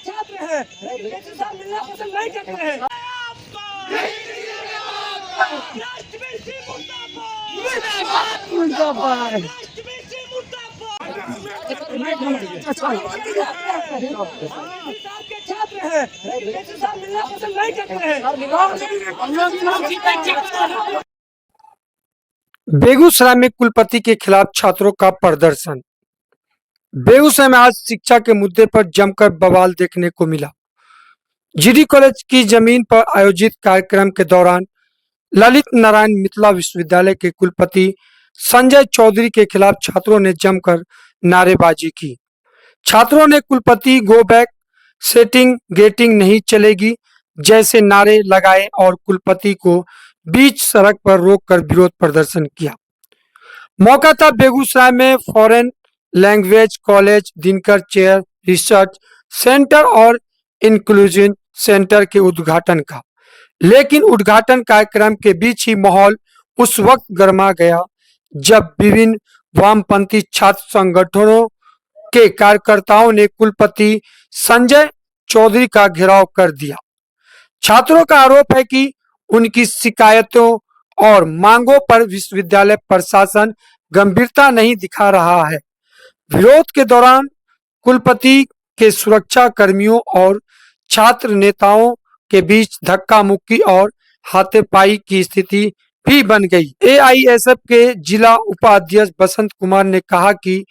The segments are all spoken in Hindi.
छात्र हैं मिलना पसंद नहीं करते हैं। छात्र हैं मिलना पसंद नहीं करते हैं। बेगूसराय में कुलपति के खिलाफ छात्रों का प्रदर्शन। बेगूसराय में आज शिक्षा के मुद्दे पर जमकर बवाल देखने को मिला। जीडी कॉलेज की जमीन पर आयोजित कार्यक्रम के दौरान ललित नारायण मिथिला विश्वविद्यालय के कुलपति संजय चौधरी के खिलाफ छात्रों ने जमकर नारेबाजी की। छात्रों ने कुलपति गो बैक, सेटिंग गेटिंग नहीं चलेगी जैसे नारे लगाए और कुलपति को बीच सड़क पर रोककर विरोध प्रदर्शन किया। मौका था बेगूसराय में foreign language college, Dinkar chair research centre और इंक्लूजन सेंटर के उद्घाटन का, लेकिन उद्घाटन कार्यक्रम के बीच ही माहौल उस वक्त गर्मा गया जब विभिन्न वामपंथी छात्र संगठनों के कार्यकर्ताओं ने कुलपति संजय चौधरी का घेराव कर दिया। छात्रों का आरोप है कि उनकी शिकायतों और मांगों पर विश्वविद्यालय प्रशासन गंभीरता नहीं दिखा रहा है। विरोध के दौरान कुलपति के सुरक्षा कर्मियों और छात्र नेताओं के बीच धक्का मुक्की और हाथापाई की स्थिति भी बन गई। एआईएसएफ के जिला उपाध्यक्ष बसंत कुमार ने कहा कि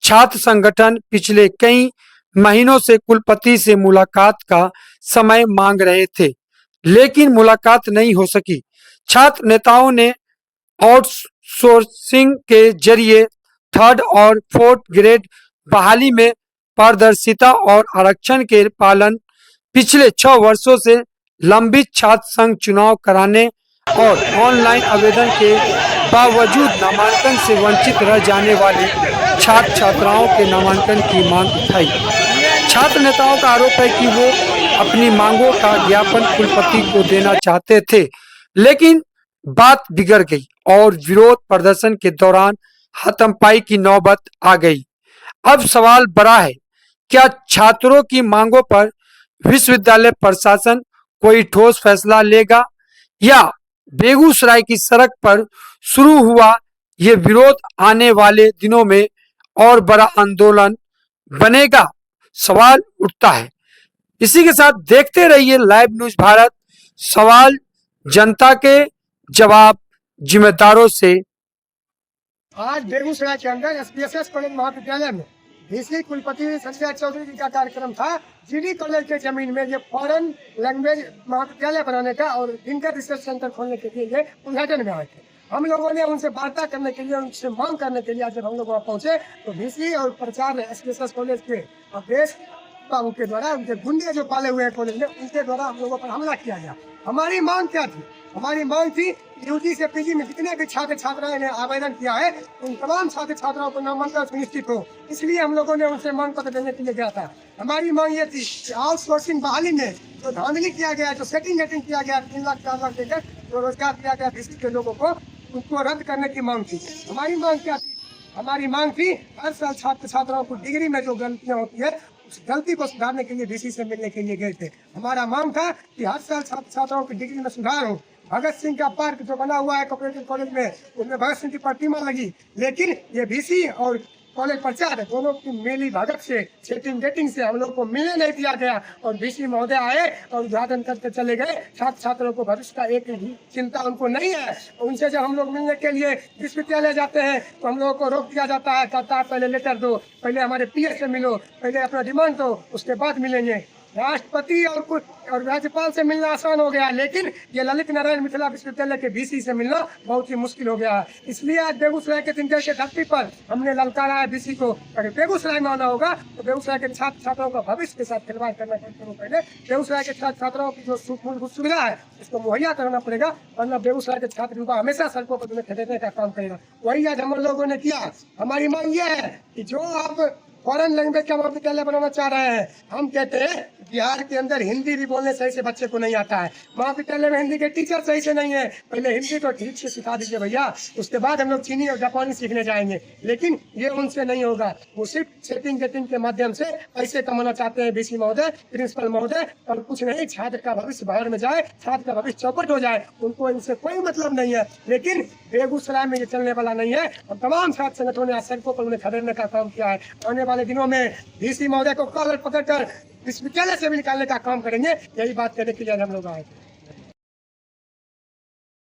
छात्र संगठन पिछले कई महीनों से कुलपति से मुलाकात का समय मांग रहे थे, लेकिन मुलाकात नहीं हो सकी। छात्र नेताओं ने आउटसोर्सिंग के जरिए थर्ड और फोर्थ ग्रेड बहाली में पारदर्शिता और आरक्षण के पालन, पिछले 6 वर्षों से लंबित छात्र संघ चुनाव कराने और ऑनलाइन आवेदन के बावजूद नामांकन से वंचित रह जाने वाले छात्र छात्राओं के नामांकन की मांग उठाई। छात्र नेताओं का आरोप है कि वो अपनी मांगों का ज्ञापन कुलपति को देना चाहते थे, लेकिन बात बिगड़ गई और विरोध प्रदर्शन के दौरान हाथापाई की नौबत आ गई। अब सवाल बड़ा है, क्या छात्रों की मांगों पर विश्वविद्यालय प्रशासन कोई ठोस फैसला लेगा या बेगूसराय की सड़क पर शुरू हुआ ये विरोध आने वाले दिनों में और बड़ा आंदोलन बनेगा? सवाल उठता है। इसी के साथ देखते रहिए लाइव न्यूज भारत, सवाल जनता के, जवाब जिम्मेदारों से। आज बेगूसराय के अंदर एसपीएसएस कॉलेज महाविद्यालय में बीसी कुलपति संजय चौधरी जी का कार्यक्रम था। जीडी कॉलेज के जमीन में ये फॉरेन लैंग्वेज महाविद्यालय बनाने का और दिनकर रिसर्च सेंटर खोलने के लिए ये उद्घाटन में आए थे। हम लोगों ने उनसे वार्ता करने के लिए, उनसे मांग करने के लिए जब हम लोग वहाँ पहुंचे तो बीसी और प्रचार एसपीएसएस कॉलेज के अध्यक्ष बाबू के द्वारा, उनके गुंडे जो पाले हुए हैं कॉलेज में, उनके द्वारा हम लोगों पर हमला किया गया। हमारी मांग क्या थी? हमारी मांग थी यूजी से पीजी में जितने भी छात्र छात्राएं ने आवेदन किया है उन तमाम छात्र छात्राओं को नामांकन सुनिश्चित हो, इसलिए हम लोगों ने उनसे मांग पत्र देने के लिए गया था। हमारी मांग ये थी कि आउटसोर्सिंग बहाली में जो धांधली किया गया, जो सेटिंग गेटिंग किया गया, 3 लाख 4 लाख देकर जो रोजगार दिया गया बीसी के लोगों को, उनको रद्द करने की मांग थी। हमारी मांग क्या थी? हमारी मांग थी हर साल छात्र छात्राओं को डिग्री में जो गलतियां होती है उस गलती को सुधारने के लिए बीसी से मिलने के लिए गए थे। हमारा मांग था कि हर साल छात्र छात्राओं की डिग्री में सुधार हो। भगत सिंह का पार्क जो बना हुआ है कोऑपरेटिव कॉलेज में, उसमें भगत सिंह की प्रतिमा लगी, लेकिन ये बीसी और कॉलेज प्रचार दोनों की मेली भगत से, सेटिंग गेटिंग से हम लोग को मिलने नहीं दिया गया और बीसी महोदय आए और उद्घाटन करके चले गए। छात्र छात्रों को भविष्य का एक भी चिंता उनको नहीं है। उनसे जब हम लोग मिलने के लिए विश्वविद्यालय जाते हैं तो हम लोगों को रोक दिया जाता है, कहता है पहले लेटर दो, पहले हमारे पीएस से मिलो, पहले अपना डिमांड दो, उसके बाद मिलेंगे। राष्ट्रपति और राज्यपाल से मिलना आसान हो गया, लेकिन ये ललित नारायण मिथिला विश्वविद्यालय के बीसी से मिलना बहुत ही मुश्किल हो गया है। इसलिए आज बेगूसराय के दिनकर के धरती पर हमने ललकारा है बीसी को। अगर बेगूसराय में आना होगा तो बेगूसराय के छात्र छात्राओं का भविष्य के साथ खिलवाड़ करना पहले बेगूसराय के छात्र छात्राओं की जो मूलभूत सुविधा है उसको मुहैया करना पड़ेगा, वरना बेगूसराय के छात्र युवा हमेशा सड़कों पर खदेड़ने का काम करेगा। वही आज हम लोगों ने किया। हमारी मांग यह है कि जो आप फॉरेन लैंग्वेज का महाविद्यालय बनाना चाह रहे हैं। हम कहते हैं बिहार के अंदर हिंदी भी बोलने सही से बच्चे को नहीं आता है, महाविद्यालय में हिंदी के टीचर सही से नहीं है। पहले हिंदी तो ठीक से सिखा दीजिए भैया, उसके बाद हम लोग चीनी और जापानी सीखने जाएंगे। लेकिन ये उनसे नहीं होगा, वो सिर्फ सेटिंग गेटिंग के माध्यम से पैसे कमाना चाहते हैं बीसी महोदय, प्रिंसिपल महोदय, और कुछ नहीं। छात्र का भविष्य बाहर में जाए, छात्र का भविष्य चौपट हो जाए, उनको इनसे कोई मतलब नहीं है। लेकिन बेगूसराय में ये चलने वाला नहीं है। और तमाम छात्र संगठनों ने आज सड़कों पर उन्हें खदेड़ने का काम किया है। आने वाले दिनों में डीसी महोदय को कॉलर पकड़कर विश्वविद्यालय से भी निकालने का काम करेंगे। यही बात कहने के लिए हम लोग आए।